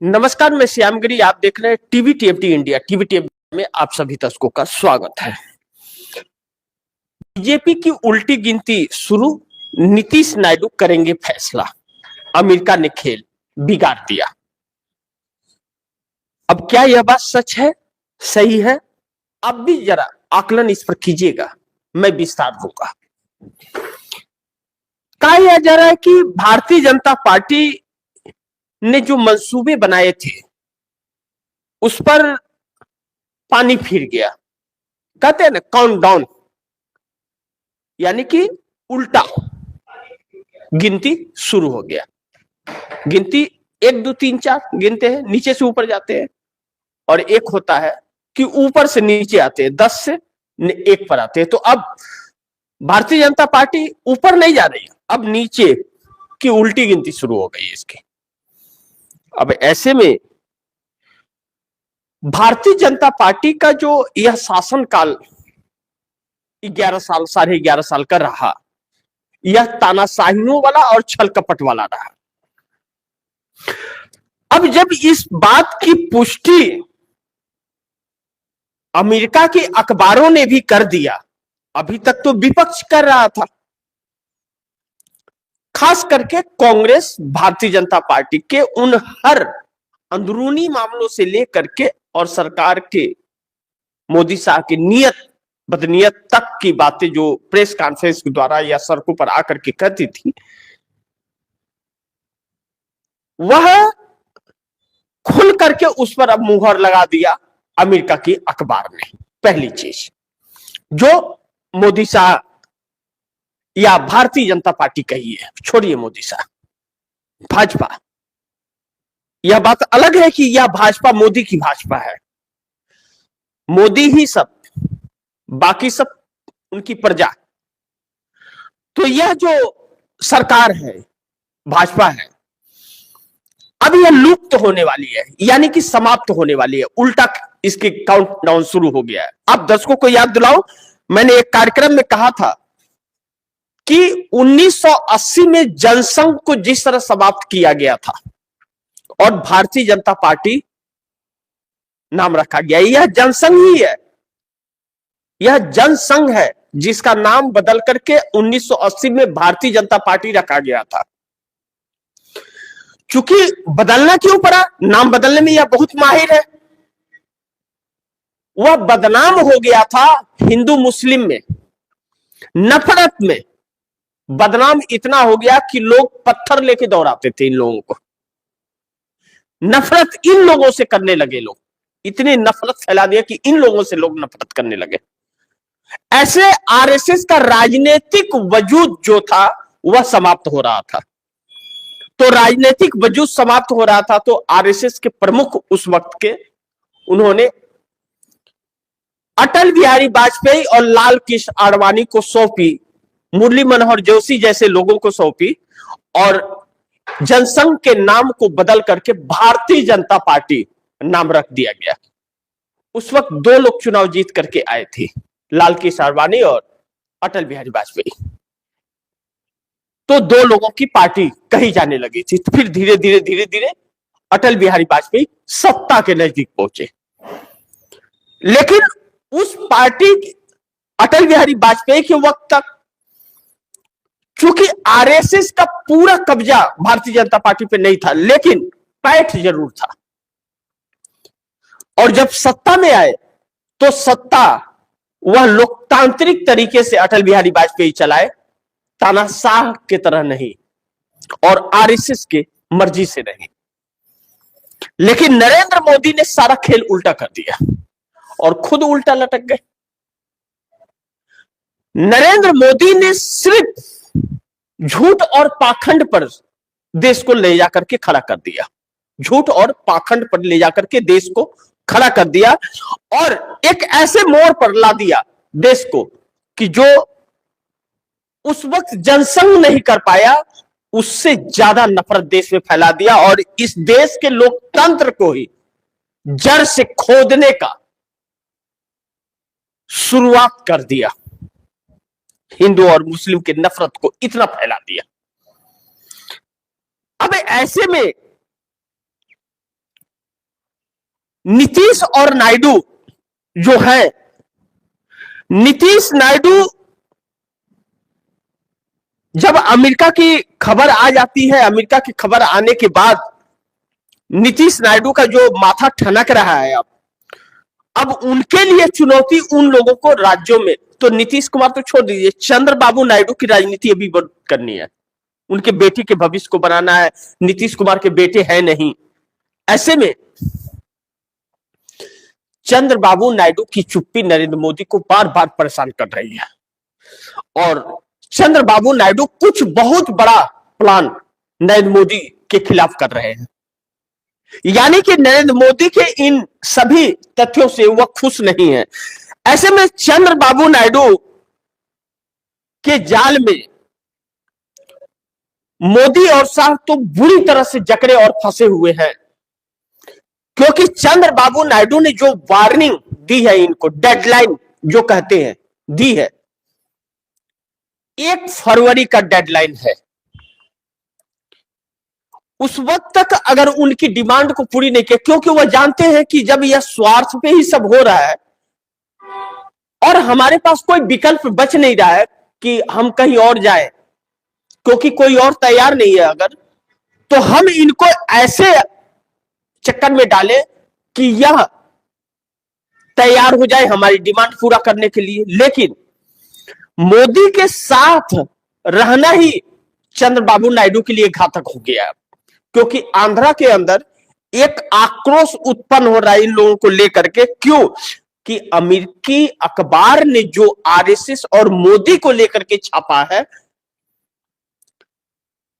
नमस्कार, मैं श्यामगिरी। आप देख रहे हैं TV TMT India. TV TMT में आप सभी दर्शकों का स्वागत है। बीजेपी की उल्टी गिनती शुरू, नीतीश नायडू करेंगे फैसला। अमेरिका ने खेल बिगाड़ दिया। अब क्या यह बात सच है, सही है? अब भी जरा आकलन इस पर कीजिएगा, मैं विस्तार दूंगा। कहा यह जा रहा है कि भारतीय जनता पार्टी ने जो मंसूबे बनाए थे उस पर पानी फिर गया। कहते हैं ना, काउंट डाउन, यानी कि उल्टा गिनती शुरू हो गया। गिनती 1 2 3 4 गिनते हैं, नीचे से ऊपर जाते हैं, और एक होता है कि ऊपर से नीचे आते हैं, 10 से 1 पर आते हैं। तो अब भारतीय जनता पार्टी ऊपर नहीं जा रही है, अब नीचे की उल्टी गिनती शुरू हो गई है इसकी। अब ऐसे में भारतीय जनता पार्टी का जो यह शासनकाल 11 साल, 11.5 साल का रहा, यह तानाशाहियों वाला और छल कपट वाला रहा। अब जब इस बात की पुष्टि अमेरिका के अखबारों ने भी कर दिया, अभी तक तो विपक्ष कर रहा था, खास करके कांग्रेस भारतीय जनता पार्टी के उन हर अंदरूनी मामलों से लेकर के और सरकार के मोदी साहब की नियत बदनीयत तक की बातें जो प्रेस कॉन्फ्रेंस के द्वारा या सड़कों पर आकर के कहती थी, वह खुल करके उस पर अब मुहर लगा दिया अमेरिका की अखबार ने। पहली चीज जो मोदी साहब या भारतीय जनता पार्टी कही है, छोड़िए मोदी साहब, भाजपा, यह बात अलग है कि यह भाजपा मोदी की भाजपा है। मोदी ही सब, बाकी सब उनकी प्रजा। तो यह जो सरकार है, भाजपा है, अब यह लुप्त होने वाली है, यानी कि समाप्त होने वाली है। उल्टा इसके काउंटडाउन शुरू हो गया है। आप दर्शकों को याद दिलाओ, मैंने एक कार्यक्रम में कहा था कि 1980 में जनसंघ को जिस तरह समाप्त किया गया था और भारतीय जनता पार्टी नाम रखा गया, यह जनसंघ ही है। यह जनसंघ है जिसका नाम बदल करके 1980 में भारतीय जनता पार्टी रखा गया था। चूंकि बदलना क्यों पड़ा, नाम बदलने में यह बहुत माहिर है। वह बदनाम हो गया था हिंदू मुस्लिम में, नफरत में बदनाम इतना हो गया कि लोग पत्थर लेके दौड़ाते थे इन लोगों को। नफरत इन लोगों से करने लगे लोग, इतनी नफरत फैला दिया कि इन लोगों से लोग नफरत करने लगे। ऐसे आरएसएस का राजनीतिक वजूद जो था वह समाप्त हो रहा था। तो राजनीतिक वजूद समाप्त हो रहा था, तो आरएसएस के प्रमुख उस वक्त के, उन्होंने अटल बिहारी वाजपेयी और लाल कृष्ण आडवाणी को सौंपी, मुरली मनोहर जोशी जैसे लोगों को सौंपी, और जनसंघ के नाम को बदल करके भारतीय जनता पार्टी नाम रख दिया गया। उस वक्त 2 लोग चुनाव जीत करके आए थे, लाल कृष्ण आडवाणी और अटल बिहारी वाजपेयी। तो 2 लोगों की पार्टी कही जाने लगी थी। तो फिर धीरे धीरे धीरे धीरे अटल बिहारी वाजपेयी सत्ता के नजदीक पहुंचे। लेकिन उस पार्टी, अटल बिहारी वाजपेयी के वक्त तक, चूंकि आरएसएस का पूरा कब्जा भारतीय जनता पार्टी पे नहीं था, लेकिन पैठ जरूर था। और जब सत्ता में आए तो सत्ता वह लोकतांत्रिक तरीके से अटल बिहारी वाजपेयी चलाए, तानाशाह के तरह नहीं और आरएसएस के मर्जी से नहीं। लेकिन नरेंद्र मोदी ने सारा खेल उल्टा कर दिया और खुद उल्टा लटक गए। नरेंद्र मोदी ने सिर्फ झूठ और पाखंड पर देश को ले जाकर के खड़ा कर दिया, झूठ और पाखंड पर ले जाकर के देश को खड़ा कर दिया, और एक ऐसे मोड़ पर ला दिया देश को कि जो उस वक्त जनसंघ नहीं कर पाया, उससे ज्यादा नफरत देश में फैला दिया और इस देश के लोकतंत्र को ही जड़ से खोदने का शुरुआत कर दिया। हिंदू और मुस्लिम के नफरत को इतना फैला दिया। अब ऐसे में नीतीश और नायडू जो है, नीतीश नायडू जब अमेरिका की खबर आ जाती है, अमेरिका की खबर आने के बाद नीतीश नायडू का जो माथा ठनक रहा है, अब उनके लिए चुनौती उन लोगों को राज्यों में, तो नीतीश कुमार तो छोड़ दीजिए, चंद्रबाबू नायडू की राजनीति अभी करनी है, उनके बेटी के भविष्य को बनाना है। नीतीश कुमार के बेटे हैं नहीं, ऐसे में चंद्रबाबू नायडू की चुप्पी नरेंद्र मोदी को बार बार परेशान कर रही है और चंद्रबाबू नायडू कुछ बहुत बड़ा प्लान नरेंद्र मोदी के खिलाफ कर रहे हैं, यानी कि नरेंद्र मोदी के इन सभी तथ्यों से वह खुश नहीं है। ऐसे में चंद्रबाबू नायडू के जाल में मोदी और शाह तो बुरी तरह से जकड़े और फंसे हुए हैं, क्योंकि चंद्रबाबू नायडू ने जो वार्निंग दी है, इनको डेडलाइन जो कहते हैं दी है, 1 फरवरी का डेडलाइन है। उस वक्त तक अगर उनकी डिमांड को पूरी नहीं किया, क्योंकि वह जानते हैं कि जब यह स्वार्थ पे ही सब हो रहा है और हमारे पास कोई विकल्प बच नहीं रहा है कि हम कहीं और जाएं, क्योंकि कोई और तैयार नहीं है अगर, तो हम इनको ऐसे चक्कर में डालें कि यह तैयार हो जाए हमारी डिमांड पूरा करने के लिए। लेकिन मोदी के साथ रहना ही चंद्रबाबू नायडू के लिए घातक हो गया, क्योंकि आंध्रा के अंदर एक आक्रोश उत्पन्न हो रहा है इन लोगों को लेकर के। क्यों? कि अमेरिकी अखबार ने जो आरएसएस और मोदी को लेकर के छापा है,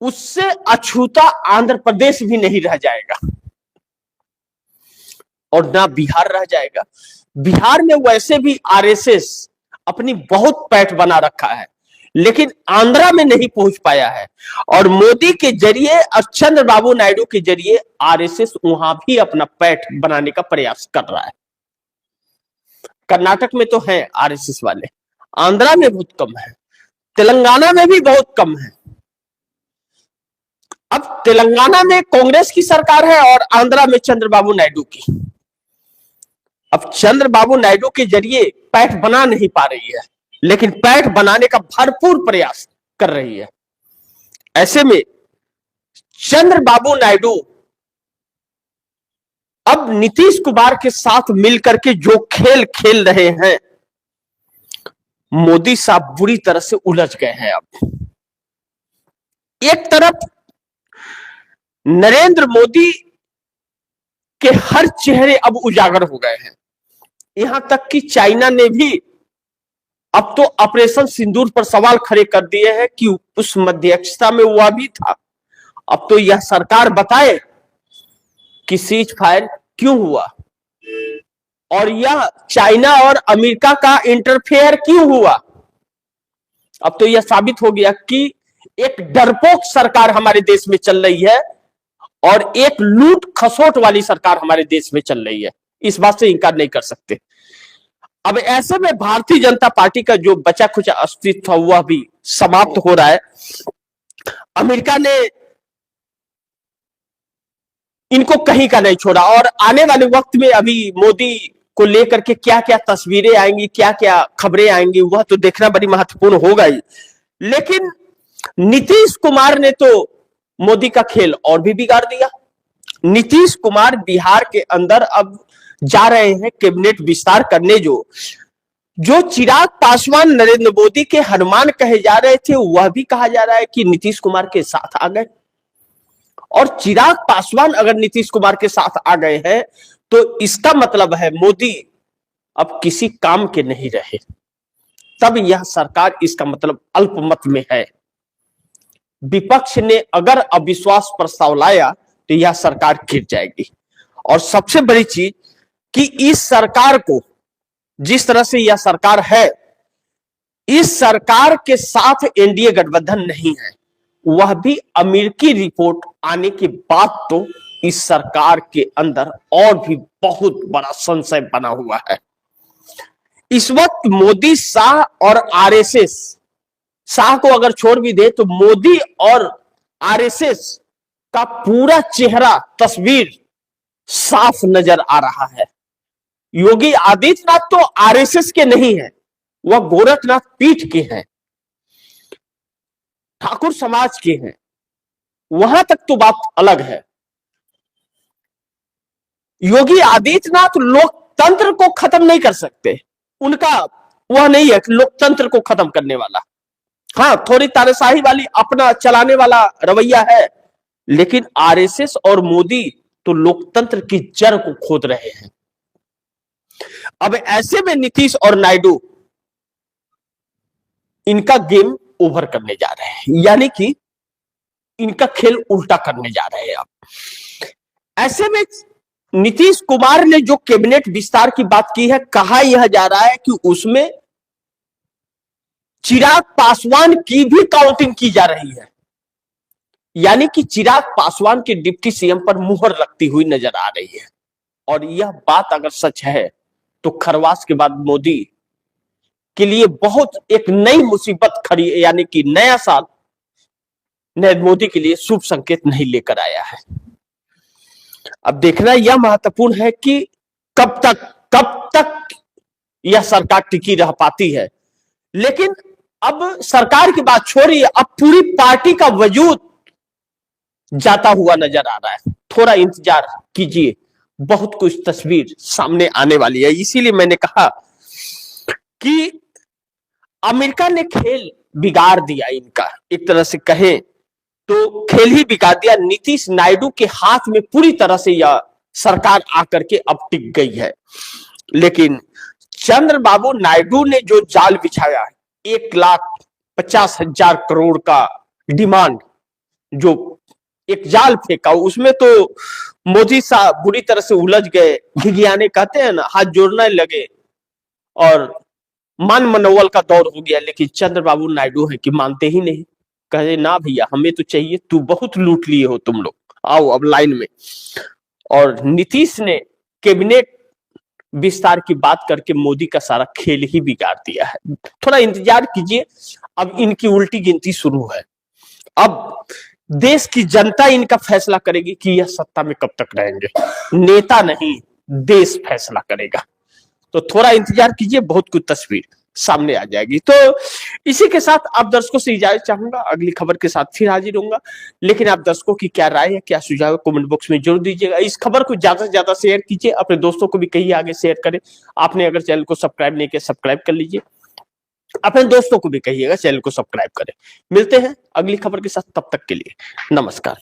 उससे अछूता आंध्र प्रदेश भी नहीं रह जाएगा और ना बिहार रह जाएगा। बिहार में वैसे भी आरएसएस अपनी बहुत पैठ बना रखा है, लेकिन आंध्रा में नहीं पहुंच पाया है और मोदी के जरिए और चंद्रबाबू नायडू के जरिए आरएसएस वहां भी अपना पैठ बनाने का प्रयास कर रहा है। कर्नाटक में तो है आरएसएस वाले, आंध्रा में बहुत कम है, तेलंगाना में भी बहुत कम है। अब तेलंगाना में कांग्रेस की सरकार है और आंध्रा में चंद्रबाबू नायडू की। अब चंद्रबाबू नायडू के जरिए पैठ बना नहीं पा रही है, लेकिन पैठ बनाने का भरपूर प्रयास कर रही है। ऐसे में चंद्रबाबू नायडू अब नीतीश कुमार के साथ मिलकर के जो खेल खेल रहे हैं, मोदी साहब बुरी तरह से उलझ गए हैं। अब एक तरफ नरेंद्र मोदी के हर चेहरे अब उजागर हो गए हैं, यहां तक कि चाइना ने भी अब तो ऑपरेशन सिंदूर पर सवाल खड़े कर दिए हैं कि उस मध्यस्थता में वह भी था। अब तो यह सरकार बताए कि सीज फायर क्यों हुआ और यह चाइना और अमेरिका का इंटरफेयर क्यों हुआ। अब तो यह साबित हो गया कि एक डरपोक सरकार हमारे देश में चल रही है और एक लूट खसोट वाली सरकार हमारे देश में चल रही है, इस बात से इनकार नहीं कर सकते। अब ऐसे में भारतीय जनता पार्टी का जो बचा खुचा अस्तित्व था वह भी समाप्त हो रहा है। अमेरिका ने इनको कहीं का नहीं छोड़ा और आने वाले वक्त में अभी मोदी को लेकर के क्या क्या तस्वीरें आएंगी, क्या क्या खबरें आएंगी, वह तो देखना बड़ी महत्वपूर्ण होगा ही। लेकिन नीतीश कुमार ने तो मोदी का खेल और भी बिगाड़ दिया। नीतीश कुमार बिहार के अंदर अब जा रहे हैं कैबिनेट विस्तार करने। जो चिराग पासवान नरेंद्र मोदी के हनुमान कहे जा रहे थे, वह भी कहा जा रहा है कि नीतीश कुमार के साथ आ गए। और चिराग पासवान अगर नीतीश कुमार के साथ आ गए हैं तो इसका मतलब है मोदी अब किसी काम के नहीं रहे, तब यह सरकार इसका मतलब अल्पमत में है। विपक्ष ने अगर अविश्वास प्रस्ताव लाया तो यह सरकार गिर जाएगी। और सबसे बड़ी चीज कि इस सरकार को, जिस तरह से यह सरकार है, इस सरकार के साथ एनडीए गठबंधन नहीं है। वह भी अमेरिकी रिपोर्ट आने के बाद तो इस सरकार के अंदर और भी बहुत बड़ा संशय बना हुआ है। इस वक्त मोदी, शाह और आरएसएस, शाह को अगर छोड़ भी दे तो मोदी और आरएसएस का पूरा चेहरा, तस्वीर साफ नजर आ रहा है। योगी आदित्यनाथ तो आरएसएस के नहीं है, वह गोरखनाथ पीठ के हैं, ठाकुर समाज के हैं, वहां तक तो बात अलग है। योगी आदित्यनाथ लोकतंत्र को खत्म नहीं कर सकते, उनका वह नहीं है कि लोकतंत्र को खत्म करने वाला। हाँ, थोड़ी तानाशाही वाली अपना चलाने वाला रवैया है, लेकिन आरएसएस और मोदी तो लोकतंत्र की जड़ को खोद रहे हैं। अब ऐसे में नीतीश और नायडू इनका गेम ओवर करने जा रहे हैं, यानी कि इनका खेल उल्टा करने जा रहे हैं। अब ऐसे में नीतीश कुमार ने जो कैबिनेट विस्तार की बात की है, कहा यह जा रहा है कि उसमें चिराग पासवान की भी काउंटिंग की जा रही है, यानी कि चिराग पासवान के डिप्टी सीएम पर मुहर लगती हुई नजर आ रही है। और यह बात अगर सच है तो खरवास के बाद मोदी के लिए बहुत एक नई मुसीबत खड़ी, यानी कि नया साल नरेंद्र मोदी के लिए शुभ संकेत नहीं लेकर आया है। अब देखना यह महत्वपूर्ण है कि कब तक यह सरकार टिकी रह पाती है। लेकिन अब सरकार की बात छोड़िए, अब पूरी पार्टी का वजूद जाता हुआ नजर आ रहा है। थोड़ा इंतजार कीजिए, बहुत कुछ तस्वीर सामने आने वाली है। इसीलिए मैंने कहा कि अमेरिका ने खेल बिगाड़ दिया इनका, एक तरह से कहें तो खेल ही बिगाड़ दिया। नीतीश नायडू के हाथ में पूरी तरह से यह सरकार आकर के अब टिक गई है। लेकिन चंद्रबाबू नायडू ने जो जाल बिछाया, 1,50,000 करोड़ का डिमांड जो एक जाल फेंका, उसमें तो मोदी साहब बुरी तरह से उलझ गए, घिघियाने कहते हैं ना, हाथ जोड़ने लगे और मान मनोवल का दौर हो गया। लेकिन चंद्रबाबू नायडू है कि मानते ही नहीं, कहे ना भैया हमें तो चाहिए, तू बहुत लूट लिए हो तुम लोग, आओ अब लाइन में। और नीतीश ने कैबिनेट विस्तार की बात करके मोदी का सारा खेल ही बिगाड़ दिया है। थोड़ा इंतजार कीजिए, अब इनकी उल्टी गिनती शुरू है। अब देश की जनता इनका फैसला करेगी कि यह सत्ता में कब तक रहेंगे, नेता नहीं, देश फैसला करेगा। तो थोड़ा इंतजार कीजिए, बहुत कुछ तस्वीर सामने आ जाएगी। तो इसी के साथ आप दर्शकों से इजाजत चाहूंगा, अगली खबर के साथ फिर हाजिर होऊंगा। लेकिन आप दर्शकों की क्या राय है, क्या सुझाव है, कमेंट बॉक्स में जरूर दीजिएगा। इस खबर को ज्यादा से ज्यादा शेयर कीजिए, अपने दोस्तों को भी कहिए आगे शेयर करें। आपने अगर चैनल को सब्सक्राइब नहीं किया, सब्सक्राइब कर लीजिए, अपने दोस्तों को भी कहिएगा चैनल को सब्सक्राइब करें। मिलते हैं अगली खबर के साथ, तब तक के लिए नमस्कार।